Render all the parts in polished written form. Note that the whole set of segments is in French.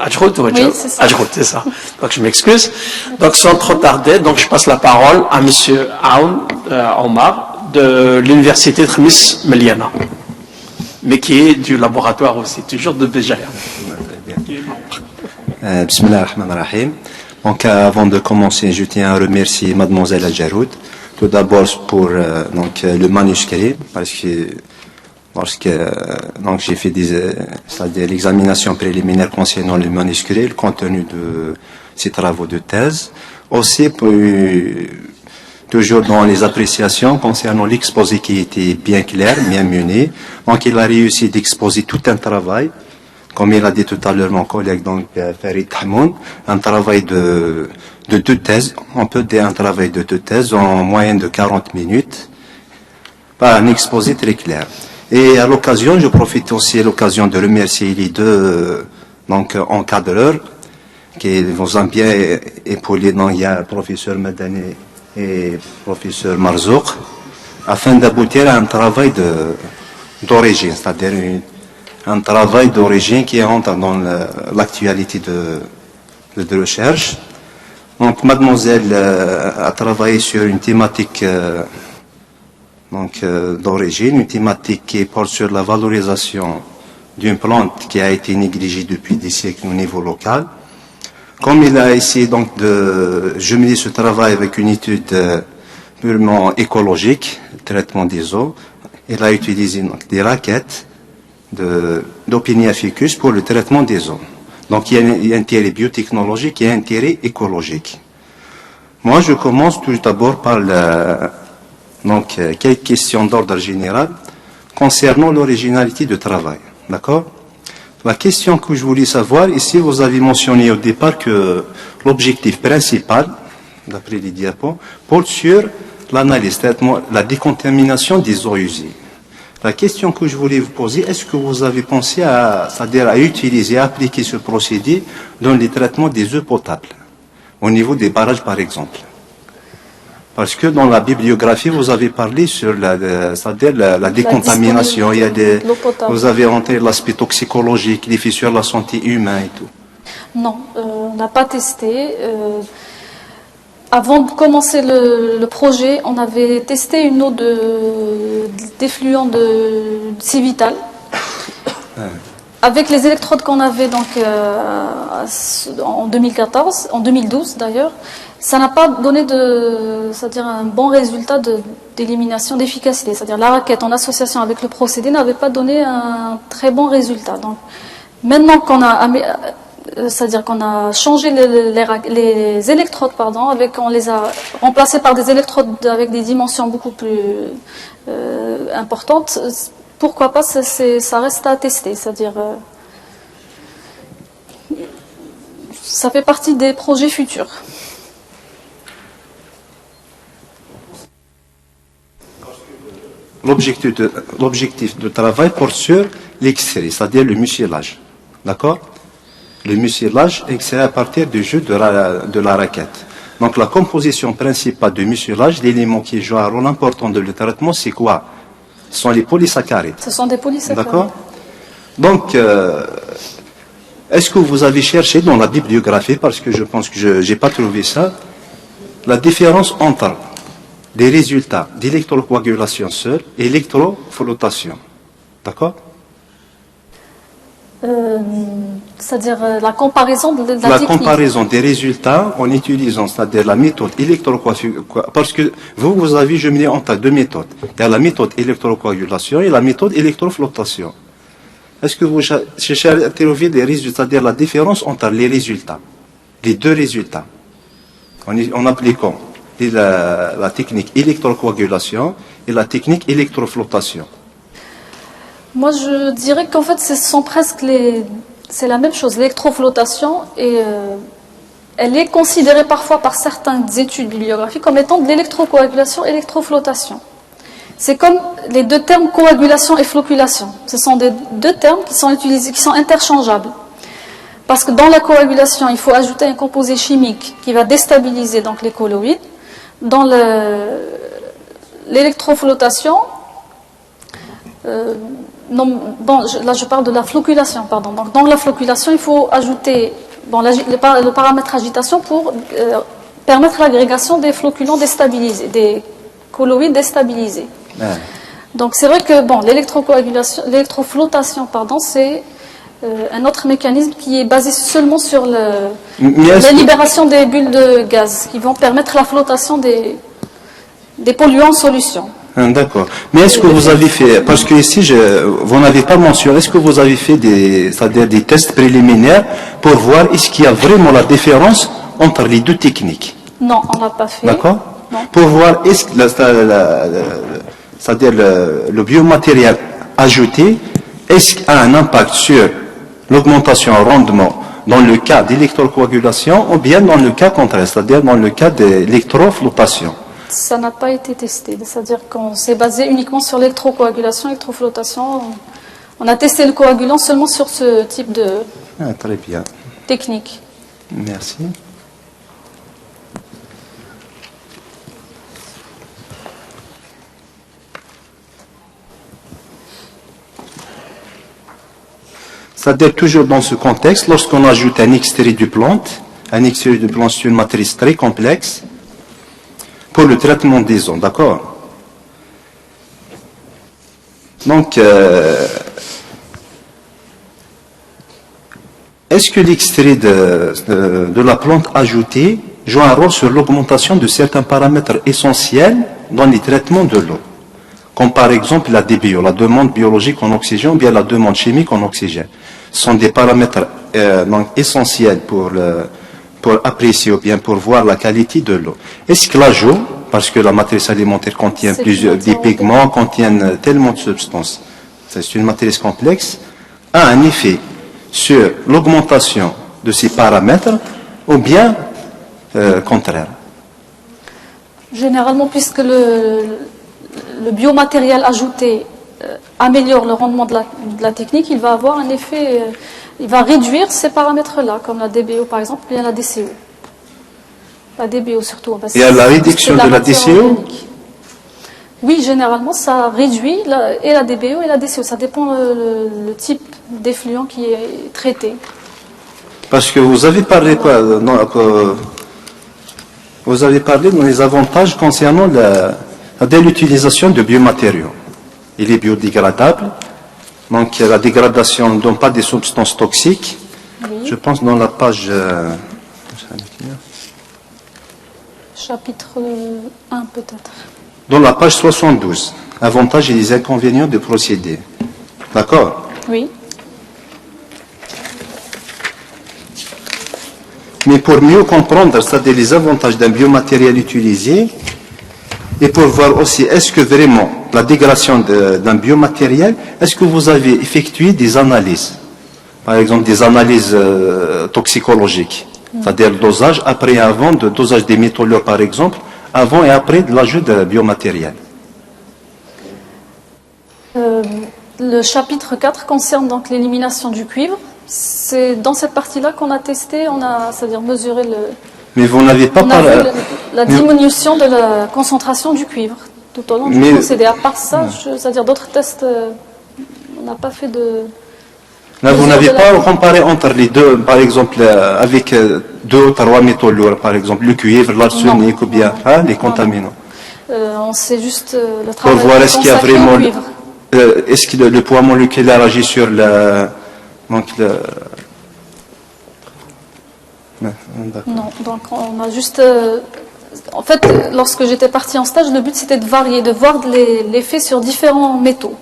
Ajrout, Oui, c'est ça. Ajrout, c'est ça. Donc je m'excuse. Donc sans trop tarder, donc je passe la parole à Monsieur Aoun Omar de l'université de Khamis Meliana, mais qui est du laboratoire aussi, toujours de Béjaïa. Bismillah ar-Rahman ar-Rahim. Donc avant de commencer, je tiens à remercier Mademoiselle Al-Jaroud, tout d'abord pour le manuscrit, parce que donc j'ai fait c'est-à-dire l'examination préliminaire concernant le manuscrit, le contenu de ces travaux de thèse, aussi toujours dans les appréciations concernant l'exposé qui était bien clair, bien mené. Donc il a réussi d'exposer tout un travail, comme il a dit tout à l'heure mon collègue, donc Farid Hamoun, un travail de deux thèses, on peut dire un travail de deux thèses en moyenne de 40 minutes, pas un exposé très clair. Et à l'occasion, je profite aussi de l'occasion de remercier les deux encadreurs qui vous ont bien épaulé. Il y a le professeur Madani et le professeur Marzouk, afin d'aboutir à un travail d'origine, c'est-à-dire un travail d'origine qui entre dans l'actualité de recherche. Donc, mademoiselle a travaillé sur une thématique d'origine, une thématique qui porte sur la valorisation d'une plante qui a été négligée depuis des siècles au niveau local. Comme il a essayé donc de jumeler ce travail avec une étude purement écologique, traitement des eaux, il a utilisé donc des raquettes d'Opinia ficus pour le traitement des eaux. Donc il y a un intérêt biotechnologique et un intérêt écologique. Moi, je commence tout d'abord par quelques questions d'ordre général concernant l'originalité du travail. D'accord? La question que je voulais savoir, ici vous avez mentionné au départ que l'objectif principal, d'après les diapos, porte sur l'analyse, la décontamination des eaux usées. La question que je voulais vous poser, est-ce que vous avez pensé c'est-à-dire à utiliser, à appliquer ce procédé dans les traitements des eaux potables, au niveau des barrages par exemple? Parce que dans la bibliographie, vous avez parlé sur c'est-à-dire la décontamination. Il y a vous avez rentré l'aspect toxicologique, les fissures de la santé humaine et tout. Non, on n'a pas testé. Avant de commencer le projet, on avait testé une eau d'effluent de Civital. Avec les électrodes qu'on avait donc, en 2012 d'ailleurs, ça n'a pas donné c'est-à-dire un bon résultat d'élimination d'efficacité. C'est-à-dire la raquette en association avec le procédé n'avait pas donné un très bon résultat. Donc maintenant c'est-à-dire qu'on a changé les électrodes, on les a remplacées par des électrodes avec des dimensions beaucoup plus importantes. Pourquoi pas, ça reste à tester, c'est-à-dire ça fait partie des projets futurs. L'objectif de travail porte sur l'extrait, c'est-à-dire le mucilage. D'accord? Le mucilage extrait à partir du jeu de la raquette. Donc la composition principale du mucilage, l'élément qui joue un rôle important dans le traitement, c'est quoi? Ce sont les polysaccharides. Ce sont des polysaccharides. D'accord? Donc, est-ce que vous avez cherché dans la bibliographie, parce que je pense que je n'ai pas trouvé ça, la différence entre les résultats d'électrocoagulation seule et électroflottation? D'accord? C'est-à-dire la comparaison de la technique. Comparaison des résultats en utilisant, c'est-à-dire la méthode électrocoagulation, parce que vous avez jumelé entre deux méthodes. Il y a la méthode électrocoagulation et la méthode électroflottation. Est-ce que vous cherchez à trouver les résultats, c'est-à-dire la différence entre les résultats, les deux résultats, en appliquant la technique électrocoagulation et la technique électroflottation? Moi, je dirais qu'en fait, c'est la même chose. L'électroflottation, elle est considérée parfois par certaines études bibliographiques comme étant de l'électrocoagulation, électroflottation. C'est comme les deux termes coagulation et floculation. Ce sont deux termes qui sont utilisés, qui sont interchangeables. Parce que dans la coagulation, il faut ajouter un composé chimique qui va déstabiliser donc les colloïdes. Dans l'électroflottation, Non, bon, là je parle de la flocculation, pardon. Donc dans la flocculation, il faut ajouter le paramètre agitation pour permettre l'agrégation des flocculants déstabilisés, des colloïdes déstabilisés. Ah. Donc c'est vrai que l'électroflottation, pardon, c'est un autre mécanisme qui est basé seulement sur la libération des bulles de gaz qui vont permettre la flottation des polluants en solution. D'accord. Mais est-ce que vous avez fait, parce que ici, vous n'avez pas mentionné, est-ce que vous avez fait c'est-à-dire des tests préliminaires pour voir est-ce qu'il y a vraiment la différence entre les deux techniques? Non, on l'a pas fait. D'accord. Non. Pour voir est-ce que c'est-à-dire le biomatériel ajouté, est-ce qu'il a un impact sur l'augmentation en rendement dans le cas d'électrocoagulation ou bien dans le cas contraire, c'est-à-dire dans le cas d'électroflottation? Ça n'a pas été testé, c'est-à-dire qu'on s'est basé uniquement sur l'électrocoagulation, l'électroflottation. On a testé le coagulant seulement sur ce type de Très bien. technique. Merci. C'est-à-dire toujours dans ce contexte, lorsqu'on ajoute un extrait de plante, c'est une matrice très complexe pour le traitement des ondes, d'accord? Donc, est-ce que l'extrait de la plante ajoutée joue un rôle sur l'augmentation de certains paramètres essentiels dans les traitements de l'eau, comme par exemple la DBO, la demande biologique en oxygène, ou bien la demande chimique en oxygène? Ce sont des paramètres donc essentiels pour apprécier ou bien pour voir la qualité de l'eau. Est-ce que la joue, parce que la matrice alimentaire contient des pigments, contient tellement de substances, c'est une matrice complexe, a un effet sur l'augmentation de ces paramètres ou bien contraire? Généralement, puisque le biomatériel ajouté améliore le rendement de la technique, il va avoir un effet, il va réduire ces paramètres-là, comme la DBO par exemple, et la DCO. La DBO surtout. Et à la réduction de la DCO? Organique. Oui, généralement, ça réduit et la DBO et la DCO. Ça dépend le type d'effluent qui est traité. Parce que vous avez parlé quoi? Vous avez parlé des avantages concernant l'utilisation de biomatériaux. Il est biodégradable, donc la dégradation ne donne pas des substances toxiques. Oui. Je pense dans la page... Chapitre 1 peut-être. Dans la page 72, avantages et les inconvénients du procédé. D'accord? Oui. Mais pour mieux comprendre, c'est-à-dire les avantages d'un biomatériel utilisé, et pour voir aussi, est-ce que vraiment la dégradation d'un biomatériel, est-ce que vous avez effectué des analyses? Par exemple, des analyses toxicologiques, c'est-à-dire le dosage après et avant, de dosage des métaux lourds par exemple, avant et après de l'ajout de biomatériel. Le chapitre 4 concerne donc l'élimination du cuivre. C'est dans cette partie-là qu'on a testé, c'est-à-dire mesuré Mais vous n'avez pas parlé... la diminution de la concentration du cuivre tout au long du procédé. À part ça, c'est-à-dire d'autres tests, on n'a pas fait de... Là, vous n'avez pas comparé entre les deux, par exemple, avec 2 ou 3 métaux lourds, par exemple, le cuivre, l'arsenic ou bien les contaminants. On sait juste le travail pour voir est-ce qu'il y a vraiment... au cuivre. Est-ce que le poids moléculaire agit sur donc Non, donc on a juste... en fait, lorsque j'étais partie en stage, le but c'était de varier, de voir l'effet sur différents métaux.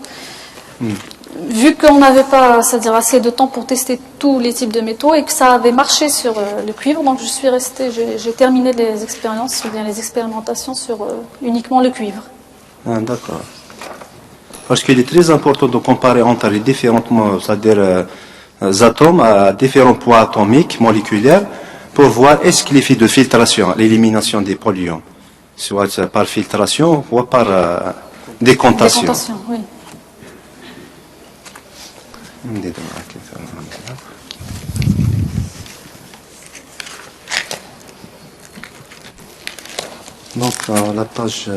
Vu qu'on n'avait pas, c'est-à-dire assez de temps pour tester tous les types de métaux et que ça avait marché sur le cuivre, donc je suis restée, j'ai terminé les expériences, ou bien les expérimentations sur uniquement le cuivre. D'accord. Parce qu'il est très important de comparer entre les différents, c'est-à-dire atomes à différents poids atomiques, moléculaires, pour voir est-ce que l'effet de filtration, l'élimination des polluants, soit par filtration ou par décontation. Décontation, oui. Donc la page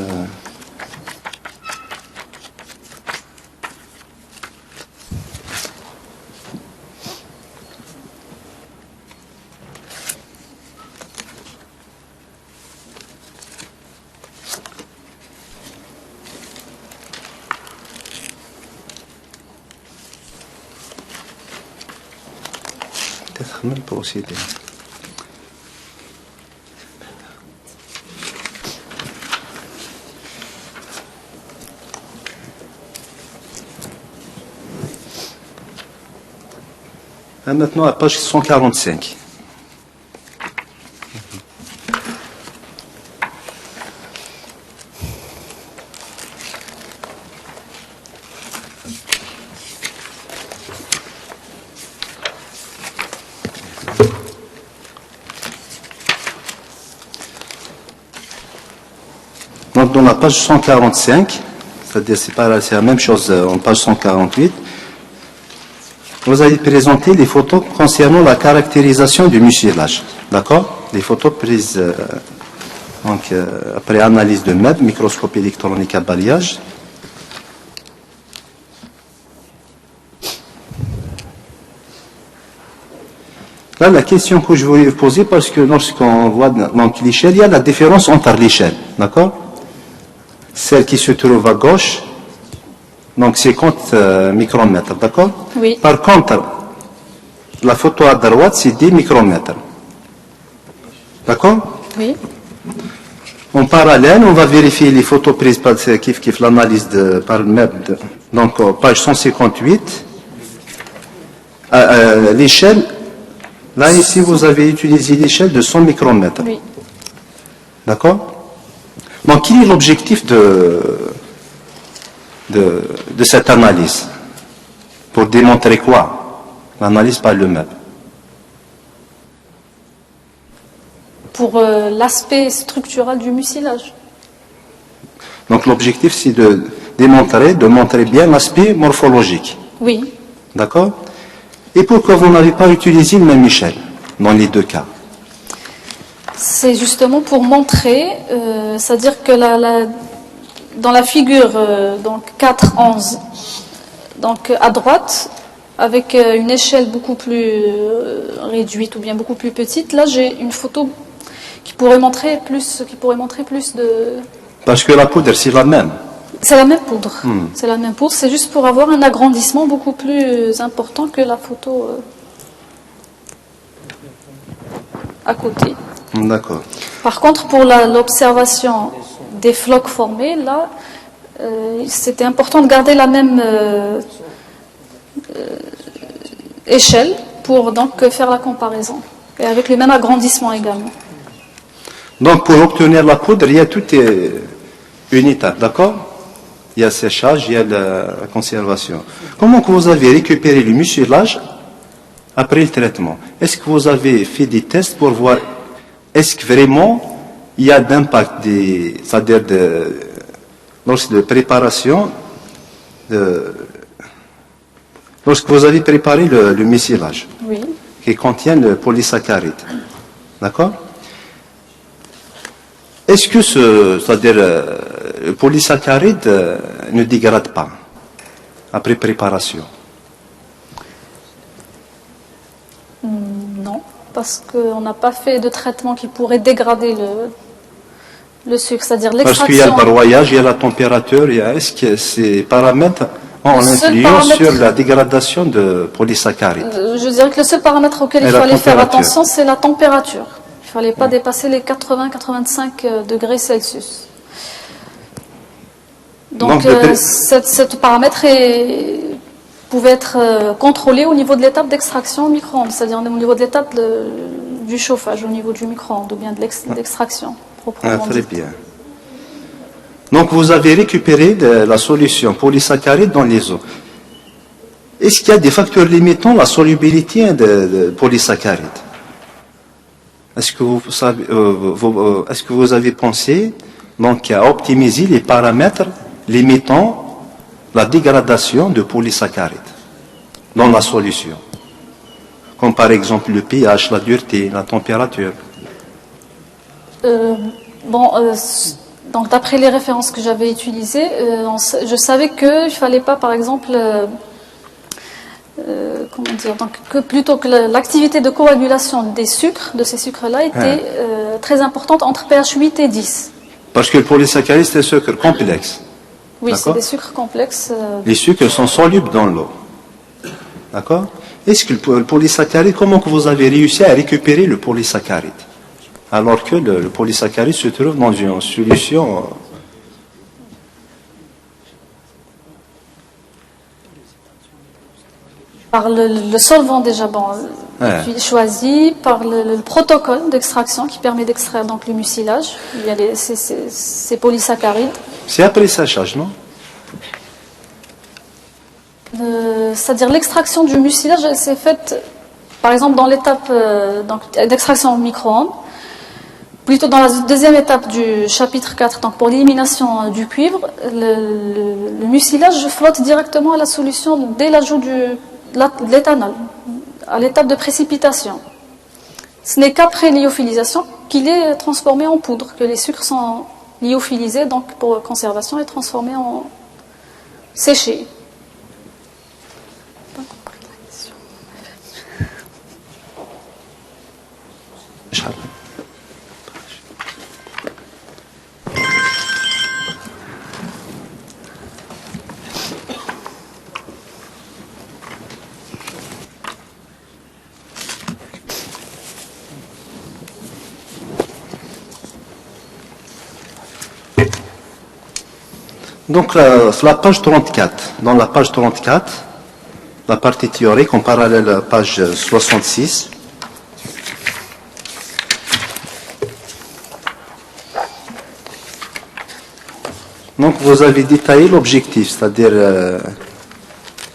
نكمل procédé. Maintenant à page 145. Donc dans la page 145, c'est-à-dire c'est la même chose en page 148, vous allez présenter les photos concernant la caractérisation du mucilage. D'accord? Les photos prises après analyse de MEB, microscope électronique à balayage. Là, la question que je voulais vous poser, parce que lorsqu'on voit donc l'échelle, il y a la différence entre l'échelle. D'accord? Celle qui se trouve à gauche, donc 50 micromètres, d'accord? Oui. Par contre, la photo à droite, c'est 10 micromètres. D'accord? Oui. En parallèle, on va vérifier les photos prises par Kif l'analyse par MEB. Donc, page 158. L'échelle, là, ici, vous avez utilisé l'échelle de 100 micromètres. Oui. D'accord? Donc, quel est l'objectif de cette analyse? Pour démontrer quoi? L'analyse par le MEB. Pour l'aspect structural du mucilage. Donc, l'objectif, c'est de montrer bien l'aspect morphologique. Oui. D'accord? Et pourquoi vous n'avez pas utilisé le même échelle dans les deux cas? C'est justement pour montrer, c'est-à-dire que dans la figure donc 4-11, donc à droite, avec une échelle beaucoup plus réduite ou bien beaucoup plus petite, là j'ai une photo qui pourrait montrer plus de... Parce que la poudre, c'est la même. C'est la même poudre. C'est la même poudre, c'est juste pour avoir un agrandissement beaucoup plus important que la photo à côté. D'accord. Par contre, pour l'observation des flocs formés, là, c'était important de garder la même échelle pour donc faire la comparaison. Et avec le même agrandissement également. Donc, pour obtenir la poudre, il y a tout une étape, d'accord? Il y a le séchage, il y a la conservation. Comment que vous avez récupéré le mucilage après le traitement? Est-ce que vous avez fait des tests pour voir est-ce que vraiment il y a d'impact, c'est-à-dire de préparation, lorsque vous avez préparé le mucilage, Oui. qui contient le polysaccharide, d'accord? Est-ce que c'est-à-dire le polysaccharide ne dégrade pas après préparation? Non, parce qu'on n'a pas fait de traitement qui pourrait dégrader le sucre, c'est-à-dire Parce qu'il y a le l'extraction. broyage, il y a la température, est-ce que ces paramètres ont Le seul influence paramètre- sur la dégradation de polysaccharide? Je dirais que le seul paramètre auquel Et il la fallait faire température. attention, c'est la température. Il ne fallait pas dépasser les 80-85 degrés Celsius. Donc, Donc, ce paramètre pouvait être contrôlé au niveau de l'étape d'extraction au micro-ondes, c'est-à-dire au niveau de l'étape du chauffage, au niveau du micro-ondes, ou bien de l'extraction, proprement Très dit. bien. Donc, vous avez récupéré la solution polysaccharide dans les eaux. Est-ce qu'il y a des facteurs limitant la solubilité de polysaccharide? Est-ce que est-ce que vous avez pensé donc à optimiser les paramètres limitant la dégradation de polysaccharide dans la solution, comme par exemple le pH, la dureté, la température? Donc d'après les références que j'avais utilisées, je savais qu'il ne fallait pas, par exemple, comment dire, donc que plutôt que l'activité de coagulation des sucres, de ces sucres-là, était très importante entre pH 8 et 10. Parce que le polysaccharide, c'est un sucre complexe. Oui, c'est D'accord. des sucres complexes. Les sucres sont solubles dans l'eau. D'accord? Est-ce que le polysaccharide, comment que vous avez réussi à récupérer le polysaccharide alors que le polysaccharide se trouve dans une solution Par le solvant déjà bon, Ouais. puis choisi, par le protocole d'extraction qui permet d'extraire donc le mucilage. Il y a ces polysaccharides. C'est après séchage, non? C'est-à-dire l'extraction du mucilage, elle s'est faite, par exemple, dans l'étape d'extraction au micro-ondes, plutôt dans la deuxième étape du chapitre 4, donc pour l'élimination du cuivre, le mucilage flotte directement à la solution dès l'ajout de l'éthanol, à l'étape de précipitation. Ce n'est qu'après lyophilisation qu'il est transformé en poudre, que les sucres sont lyophilisés, donc pour conservation, et transformés en séchés. Donc, sur la page 34, dans la page 34, la partie théorique en parallèle à la page 66, donc vous avez détaillé l'objectif, c'est-à-dire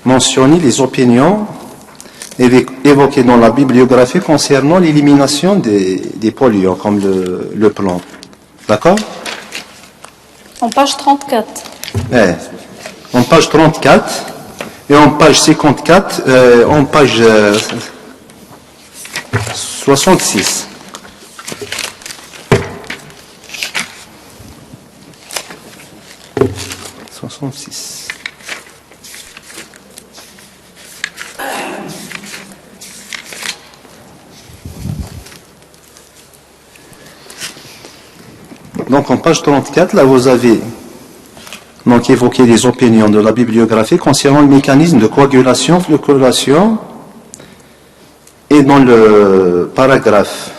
mentionner les opinions évoquées dans la bibliographie concernant l'élimination des polluants comme le plomb. D'accord? En page 34. Ouais. En page 34 et en page 54, en page 66. Donc en page 34, là vous avez donc évoqué les opinions de la bibliographie concernant le mécanisme de coagulation, floculation, et dans le paragraphe,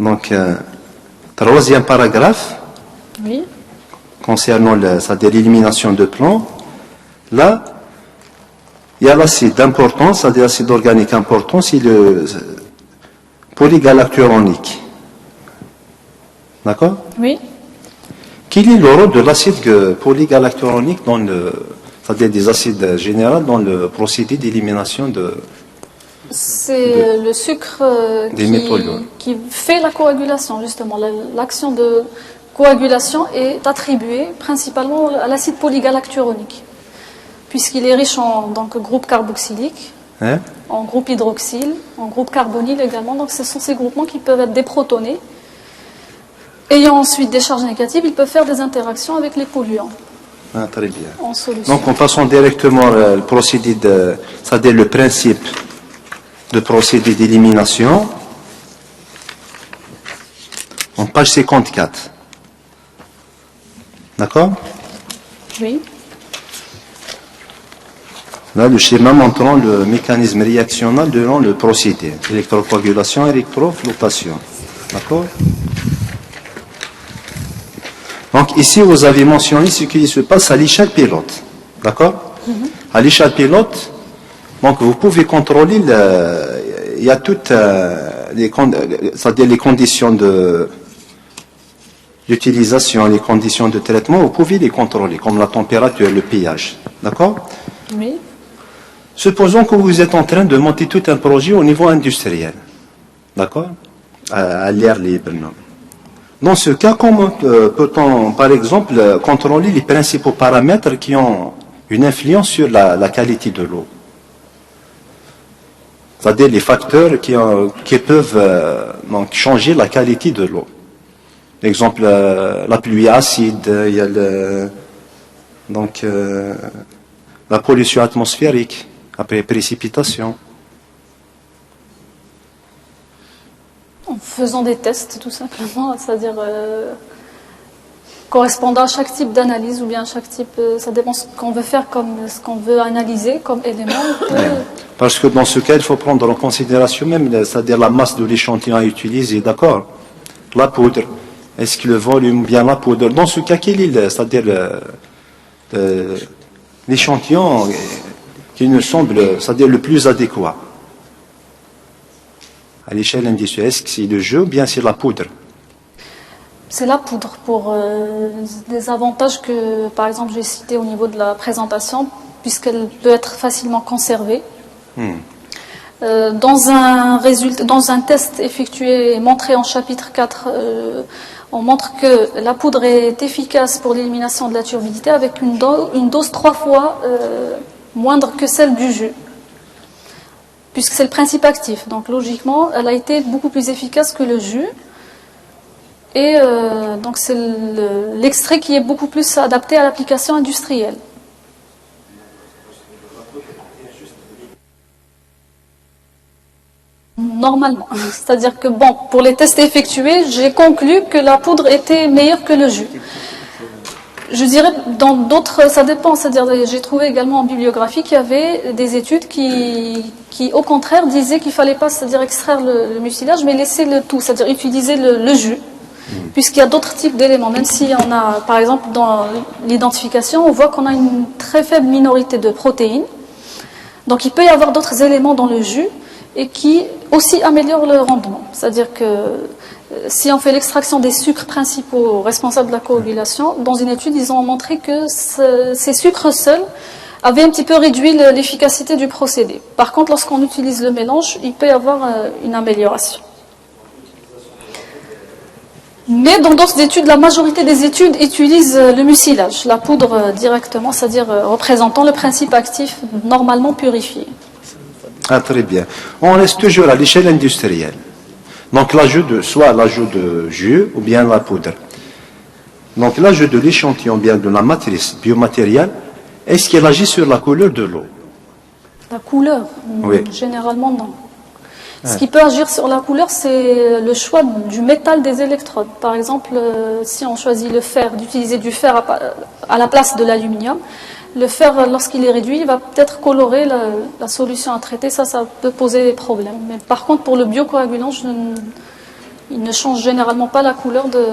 donc troisième paragraphe, Oui. concernant c'est-à-dire l'élimination de plomb, là, il y a l'acide important, c'est-à-dire l'acide organique important, c'est le polygalacturonique. D'accord? Oui. Quel est le rôle de l'acide polygalacturonique c'est-à-dire des acides généraux dans le procédé d'élimination de... C'est le sucre des métaux. qui fait la coagulation, justement. L'action de coagulation est attribuée principalement à l'acide polygalacturonique, puisqu'il est riche en donc, groupe carboxylique, Hein? en groupe hydroxyle, en groupe carbonyle également. Donc ce sont ces groupements qui peuvent être déprotonés. Ayant ensuite des charges négatives, ils peuvent faire des interactions avec les polluants Ah, très bien. en solution. Donc, en passant directement le procédé c'est-à-dire le principe de procédé d'élimination, en page 54. D'accord? Oui. Là, le schéma montrant le mécanisme réactionnel durant le procédé. Électrocoagulation, électroflottation. D'accord? Donc ici, vous avez mentionné ce qui se passe à l'échelle pilote. D'accord? À l'échelle pilote, donc vous pouvez contrôler, il y a toutes c'est-à-dire les conditions d'utilisation, les conditions de traitement, vous pouvez les contrôler, comme la température, le pH. D'accord? Oui. Supposons que vous êtes en train de monter tout un projet au niveau industriel. D'accord? À l'air libre, non? Dans ce cas, comment peut-on, par exemple, contrôler les principaux paramètres qui ont une influence sur la qualité de l'eau? C'est-à-dire les facteurs qui peuvent donc changer la qualité de l'eau. Exemple, la pluie acide, il y a donc la pollution atmosphérique après précipitation. En faisant des tests, tout simplement, c'est-à-dire correspondant à chaque type d'analyse ou bien à chaque type, ça dépend ce qu'on veut faire comme ce qu'on veut analyser comme élément. Parce que dans ce cas, il faut prendre en considération même, c'est-à-dire la masse de l'échantillon à utiliser, d'accord. La poudre, est-ce que le volume ou bien la poudre, dans ce cas, quel est, c'est-à-dire l'échantillon qui nous semble, c'est-à-dire le plus adéquat à l'échelle industrielle, est-ce que c'est le jeu ou bien c'est la poudre? C'est la poudre pour des avantages que, par exemple, j'ai cités au niveau de la présentation, puisqu'elle peut être facilement conservée. Dans un test effectué et montré en chapitre 4, on montre que la poudre est efficace pour l'élimination de la turbidité avec une dose 3 fois moindre que celle du jus, puisque c'est le principe actif. Donc logiquement, elle a été beaucoup plus efficace que le jus. Et donc c'est l'extrait qui est beaucoup plus adapté à l'application industrielle. Normalement. C'est-à-dire que bon, pour les tests effectués, j'ai conclu que la poudre était meilleure que le jus. Je dirais, dans d'autres, ça dépend. C'est-à-dire, j'ai trouvé également en bibliographie qu'il y avait des études qui au contraire, disaient qu'il ne fallait pas, c'est-à-dire extraire le mucilage, mais laisser le tout, c'est-à-dire utiliser le jus. Puisqu'il y a d'autres types d'éléments, même si on a, par exemple, dans l'identification, on voit qu'on a une très faible minorité de protéines. Donc il peut y avoir d'autres éléments dans le jus et qui aussi améliorent le rendement. C'est-à-dire que si on fait l'extraction des sucres principaux responsables de la coagulation, dans une étude, ils ont montré que ces sucres seuls avaient un petit peu réduit l'efficacité du procédé. Par contre, lorsqu'on utilise le mélange, il peut y avoir une amélioration. Mais dans d'autres études, la majorité des études utilisent le mucilage, la poudre directement, c'est-à-dire représentant le principe actif normalement purifié. Ah, très bien. On reste toujours à l'échelle industrielle. Donc soit l'ajout de jus ou bien la poudre. Donc l'ajout de l'échantillon, bien de la matrice biomatérielle, est-ce qu'elle agit sur la couleur de l'eau? La couleur? Oui. Généralement non. Ce qui peut agir sur la couleur, c'est le choix du métal des électrodes. Par exemple, si on choisit le fer, d'utiliser du fer à la place de l'aluminium, le fer, lorsqu'il est réduit, il va peut-être colorer la solution à traiter. Ça peut poser des problèmes. Mais par contre, pour le biocoagulant, il ne change généralement pas la couleur de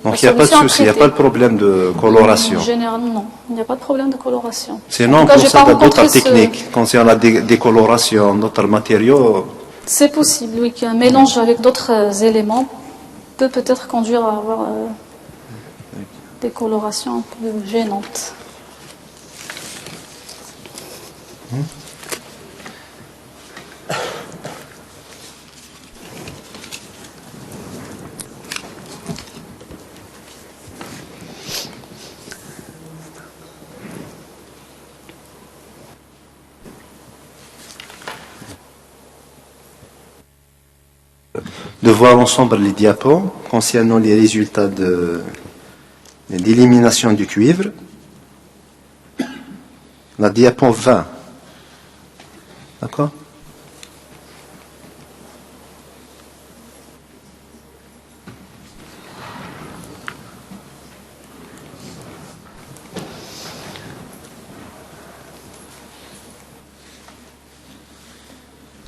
donc il n'y a pas de souci, il n'y a pas de problème de coloration. Généralement, non. Il n'y a pas de problème de coloration. Sinon, pour ça, d'autres techniques, concernant la décoloration, d'autres matériaux. C'est possible, oui, qu'un mélange avec d'autres éléments peut peut-être conduire à avoir des colorations un peu gênantes. De voir ensemble les diapos concernant les résultats d'élimination du cuivre. La diapo 20. D'accord?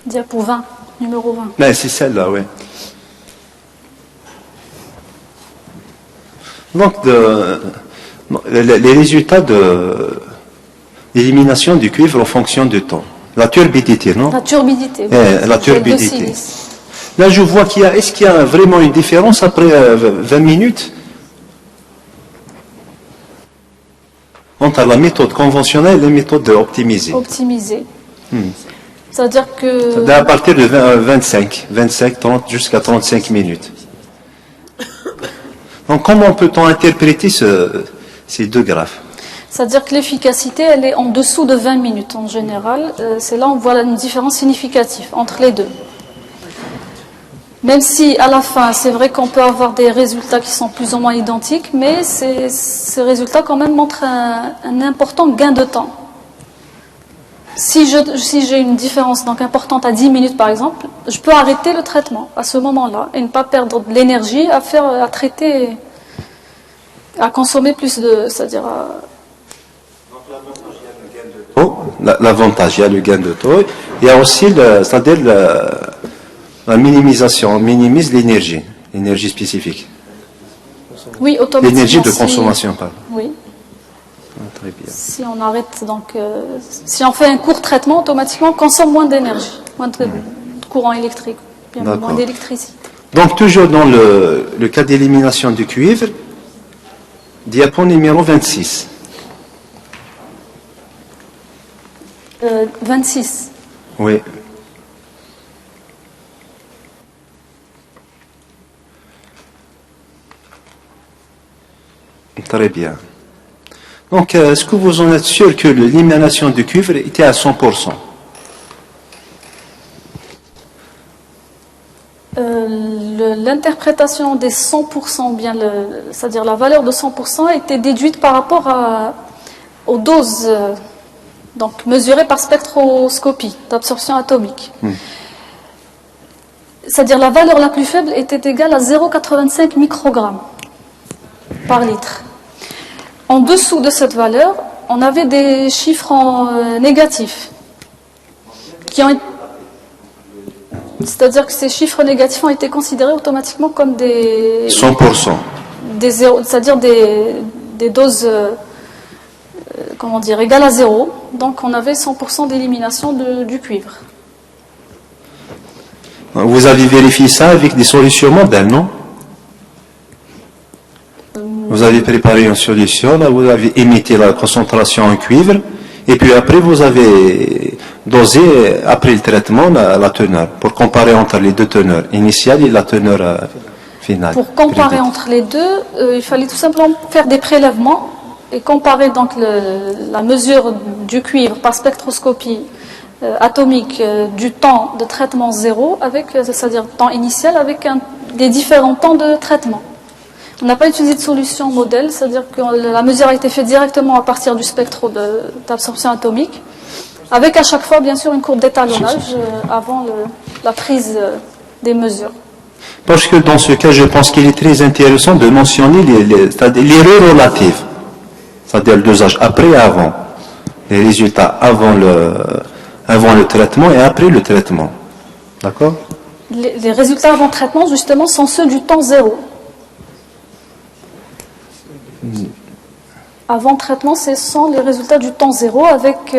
Diapo 20, numéro 20. Mais c'est celle-là, oui. Donc, les résultats de l'élimination du cuivre en fonction du temps. La turbidité, non? La turbidité. La turbidité. Là, je vois est-ce qu'il y a vraiment une différence après 20 minutes entre la méthode conventionnelle et la méthode optimisée? Optimisée. C'est-à-dire que... À partir de 25, 30 jusqu'à 35 minutes. Donc, comment peut-on interpréter ces deux graphes? C'est-à-dire que l'efficacité, elle est en dessous de 20 minutes en général. C'est là où on voit une différence significative entre les deux. Même si, à la fin, c'est vrai qu'on peut avoir des résultats qui sont plus ou moins identiques, mais ces résultats, quand même, montrent un important gain de temps. Si j'ai une différence donc importante à 10 minutes, par exemple, je peux arrêter le traitement à ce moment-là et ne pas perdre de l'énergie à traiter à consommer plus de, c'est-à-dire L'avantage, il y a le gain de taux. Il y a aussi, c'est-à-dire la minimisation. On minimise l'énergie spécifique. oui, automatiquement. L'énergie de consommation, pardon. Oui. Très bien. Si on arrête, donc, si on fait un court traitement, automatiquement, on consomme moins d'énergie, moins de courant électrique, bien moins D'accord. d'électricité. Donc, toujours dans le cas d'élimination du cuivre, diapo numéro 26. 26. Oui. Très bien. Donc, est-ce que vous en êtes sûr que l'élimination du cuivre était à 100%? L'interprétation des 100%, bien c'est-à-dire la valeur de 100%, a été déduite par rapport aux doses donc mesurées par spectroscopie d'absorption atomique. C'est-à-dire la valeur la plus faible était égale à 0,85 microgrammes par litre. En dessous de cette valeur, on avait des chiffres négatifs qui ont été. C'est-à-dire que ces chiffres négatifs ont été considérés automatiquement comme des 100%. C'est-à-dire des doses comment dire, égales à zéro. Donc on avait 100% d'élimination du cuivre. Vous avez vérifié ça avec des solutions modèles, non? Vous avez préparé une solution, là vous avez imité la concentration en cuivre, et puis après vous avez dosé, après le traitement, la teneur, pour comparer entre les deux teneurs, initiale et la teneur finale. Pour comparer entre les deux, il fallait tout simplement faire des prélèvements et comparer donc la mesure du cuivre par spectroscopie atomique du temps de traitement zéro, avec, c'est-à-dire temps initial, avec des différents temps de traitement. On n'a pas utilisé de solution modèle, c'est-à-dire que la mesure a été faite directement à partir du spectre d'absorption atomique, avec à chaque fois, bien sûr, une courbe d'étalonnage avant la prise des mesures. Parce que dans ce cas, je pense qu'il est très intéressant de mentionner l'erreur relative, c'est-à-dire le dosage après et avant, les résultats avant le traitement et après le traitement. D'accord? Les résultats avant traitement, justement, sont ceux du temps zéro. Avant traitement, ce sont les résultats du temps zéro avec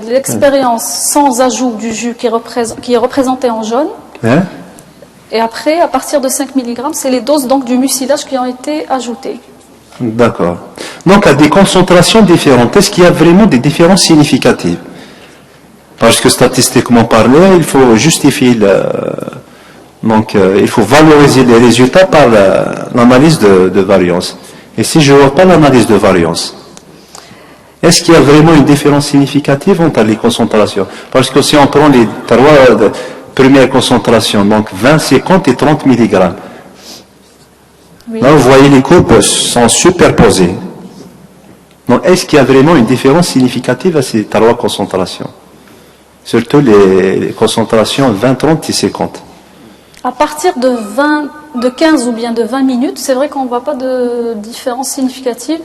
l'expérience sans ajout du jus qui est représenté en jaune. Hein? Et après, à partir de 5 mg, c'est les doses donc, du mucilage qui ont été ajoutées. D'accord. Donc, à des concentrations différentes, est-ce qu'il y a vraiment des différences significatives? Parce que statistiquement parlant, il faut justifier il faut valoriser les résultats par l'analyse de variance. Et si je ne vois pas l'analyse de variance, est-ce qu'il y a vraiment une différence significative entre les concentrations? Parce que si on prend les trois premières concentrations, donc 20, 50 et 30 mg, Oui. là vous voyez les courbes sont superposées. Donc est-ce qu'il y a vraiment une différence significative à ces trois concentrations? Surtout les concentrations 20, 30 et 50. À partir de 15 ou bien de 20 minutes, c'est vrai qu'on ne voit pas de différence significative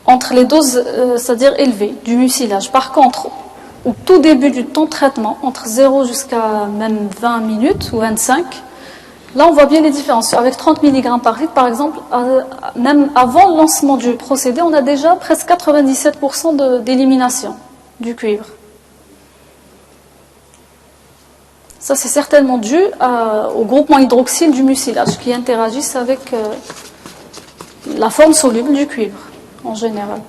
entre les doses, c'est-à-dire élevées, du mucilage. Par contre, au tout début du temps de traitement, entre 0 jusqu'à même 20 minutes ou 25, là on voit bien les différences. Avec 30 mg par litre, par exemple, même avant le lancement du procédé, on a déjà presque 97% d'élimination du cuivre. Ça, c'est certainement dû au groupement hydroxyle du mucilage qui interagissent avec la forme soluble du cuivre, en général.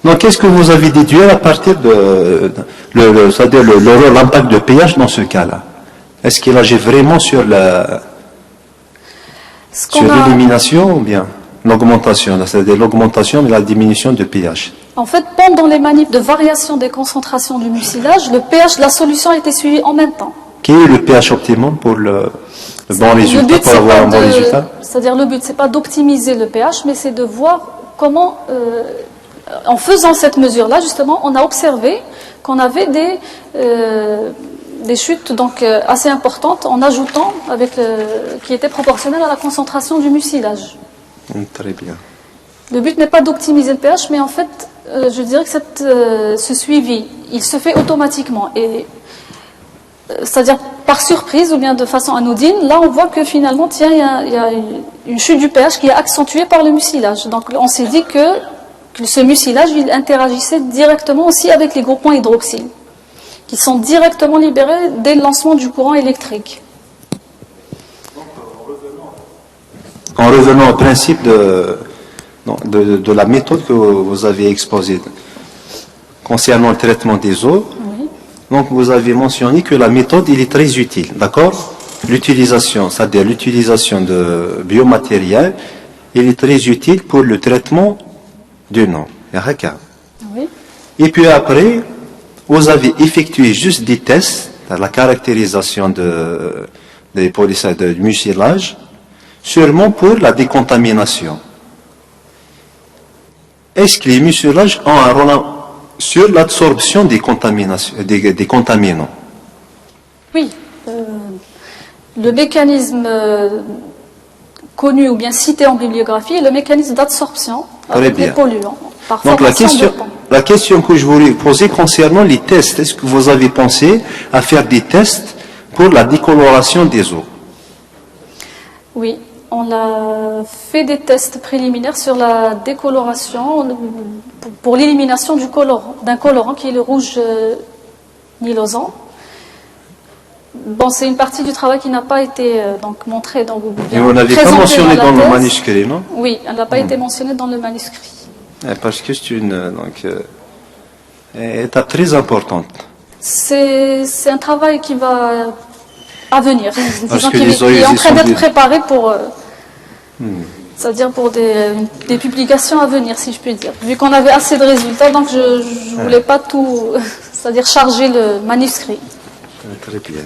Donc, qu'est-ce que vous avez déduit à partir de c'est-à-dire l'impact de pH dans ce cas-là? Est-ce qu'il agit vraiment sur l'élimination ou bien l'augmentation, c'est-à-dire l'augmentation et la diminution de pH? En fait, pendant les manips de variation des concentrations du mucilage, le pH de la solution a été suivi en même temps. Quel est le pH optimum pour le bon résultat, pour avoir un bon résultat? C'est-à-dire le but, c'est pas d'optimiser le pH, mais c'est de voir comment, en faisant cette mesure-là, justement, on a observé qu'on avait des chutes donc assez importantes en ajoutant qui étaient proportionnelles à la concentration du mucilage. Très bien. Le but n'est pas d'optimiser le pH, mais en fait, je dirais que ce suivi, il se fait automatiquement. Et c'est-à-dire par surprise ou bien de façon anodine, là on voit que finalement, tiens, il y a une chute du pH qui est accentuée par le mucilage. Donc on s'est dit que ce mucilage, il interagissait directement aussi avec les groupements hydroxyles, qui sont directement libérés dès le lancement du courant électrique. En revenant au principe de la méthode que vous avez exposée concernant le traitement des eaux, Oui. donc vous avez mentionné que la méthode il est très utile, d'accord? L'utilisation, c'est-à-dire l'utilisation de biomatériel, il est très utile pour le traitement de eau. Oui. Et puis après, vous avez effectué juste des tests, la caractérisation des polysaccharides de mucilage, sûrement pour la décontamination. Est-ce que les mucilages ont un rôle sur l'absorption des contaminants? Oui. Le mécanisme connu ou bien cité en bibliographie est le mécanisme d'absorption avec les polluants. Donc la question que je voulais poser concernant les tests, est-ce que vous avez pensé à faire des tests pour la décoloration des eaux? Oui, on a fait des tests préliminaires sur la décoloration pour l'élimination d'un colorant qui est le rouge nilosant. Bon, c'est une partie du travail qui n'a pas été donc montrée dans Google. Et vous n'avez pas mentionné dans le manuscrit, non? Oui, elle n'a pas été mentionnée dans le manuscrit. Parce que c'est une étape très importante. C'est un travail qui va à venir, disons que qu'il les est en train sont d'être préparé pour, c'est-à-dire pour des publications à venir, si je puis dire. Vu qu'on avait assez de résultats, donc je ne voulais pas tout, c'est-à-dire charger le manuscrit. Très bien.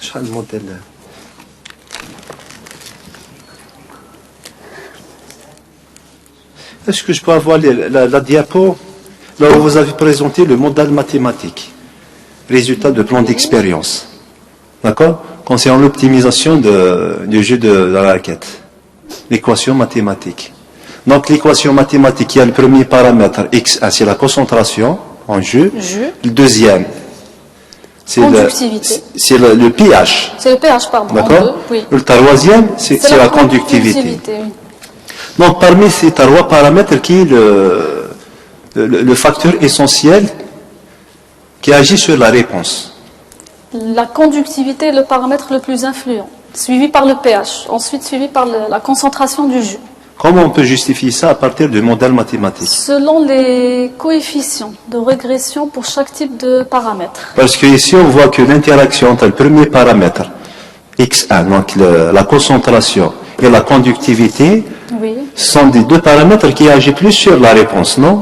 شحال الموديل؟ Est-ce que je peux avoir la diapo là où vous avez présenté le modèle mathématique, résultat de plan d'expérience, d'accord, concernant l'optimisation du jeu de la raquette, l'équation mathématique. Donc l'équation mathématique, il y a le premier paramètre x1, c'est la concentration en jeu. Le deuxième, c'est le pH. C'est le pH, pardon. D'accord. Oui. Le troisième, c'est la conductivité. Oui. Donc parmi ces trois paramètres, qui est le facteur essentiel qui agit sur la réponse? La conductivité est le paramètre le plus influent, suivi par le pH, ensuite suivi par la concentration du jus. Comment on peut justifier ça à partir du modèle mathématique? Selon les coefficients de régression pour chaque type de paramètre. Parce qu'ici, on voit que l'interaction entre le premier paramètre, x1, donc la concentration, et la conductivité, oui, sont des deux paramètres qui agissent plus sur la réponse, non?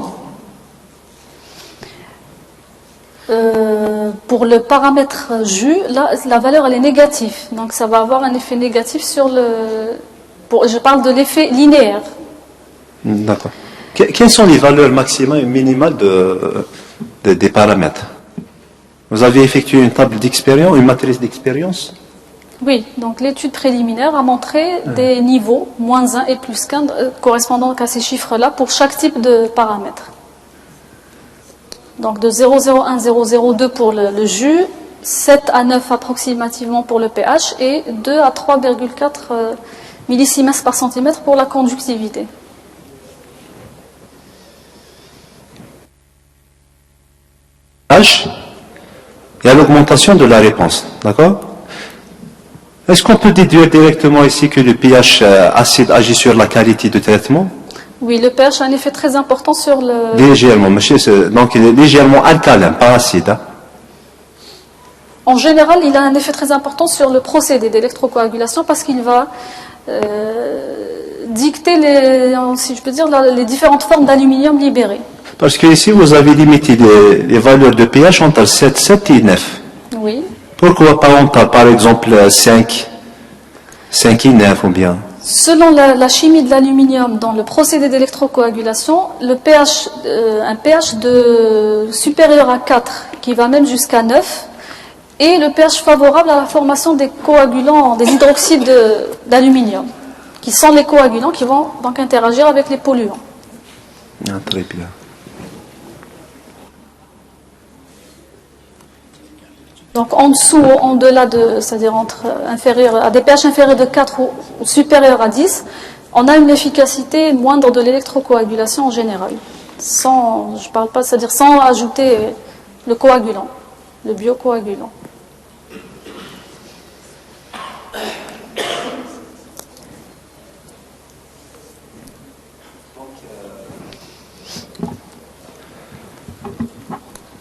Pour le paramètre jus, là, la valeur elle est négative. Donc ça va avoir un effet négatif sur je parle de l'effet linéaire. D'accord. Quelles sont les valeurs maximales et minimales des paramètres? Vous avez effectué une table d'expérience, une matrice d'expérience? Oui, donc l'étude préliminaire a montré des niveaux, moins 1 et plus 1, correspondant à ces chiffres-là pour chaque type de paramètre. Donc de 0,01, 0,02 pour le jus, 7 à 9 approximativement pour le pH et 2 à 3,4 millisiemens par centimètre pour la conductivité. pH et à l'augmentation de la réponse, d'accord? Est-ce qu'on peut déduire directement ici que le pH acide agit sur la qualité de traitement? Oui, le pH a un effet très important sur le... Légèrement, monsieur, donc il est légèrement alcalin, pas acide. Hein? en général, il a un effet très important sur le procédé d'électrocoagulation parce qu'il va dicter, si je peux dire, les différentes formes d'aluminium libérées. Parce que ici, vous avez limité les valeurs de pH entre 7 et 9. Oui. Pourquoi pas par exemple 5 et 9 ou bien? Selon la chimie de l'aluminium dans le procédé d'électrocoagulation, le pH, un pH supérieur à 4, qui va même jusqu'à 9, et le pH favorable à la formation des coagulants, des hydroxydes d'aluminium, qui sont les coagulants qui vont donc interagir avec les polluants. Ah, très bien. Donc en dessous ou en delà c'est-à-dire à des pH inférieurs de 4 ou supérieurs à 10, on a une efficacité moindre de l'électrocoagulation en général. Je parle pas, c'est-à-dire sans ajouter le coagulant, le biocoagulant.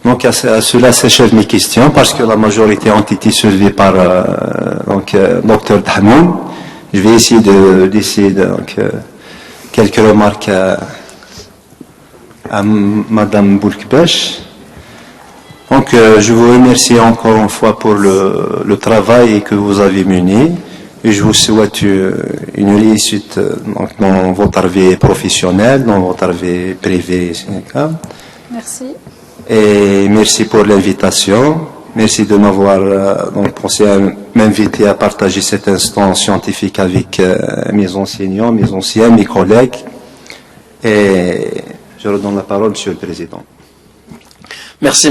Donc à cela s'achèvent mes questions parce que la majorité ont été soulevées par Dr Tamoun. Je vais essayer de laisser quelques remarques à Madame Boulkbesh. Donc je vous remercie encore une fois pour le travail que vous avez mené et je vous souhaite une réussite dans votre vie professionnelle, dans votre vie privée. Merci. Et merci pour l'invitation. Merci de m'avoir pensé à m'inviter à partager cet instant scientifique avec mes enseignants, mes anciens, mes collègues. Et je redonne la parole, Monsieur le Président. Merci.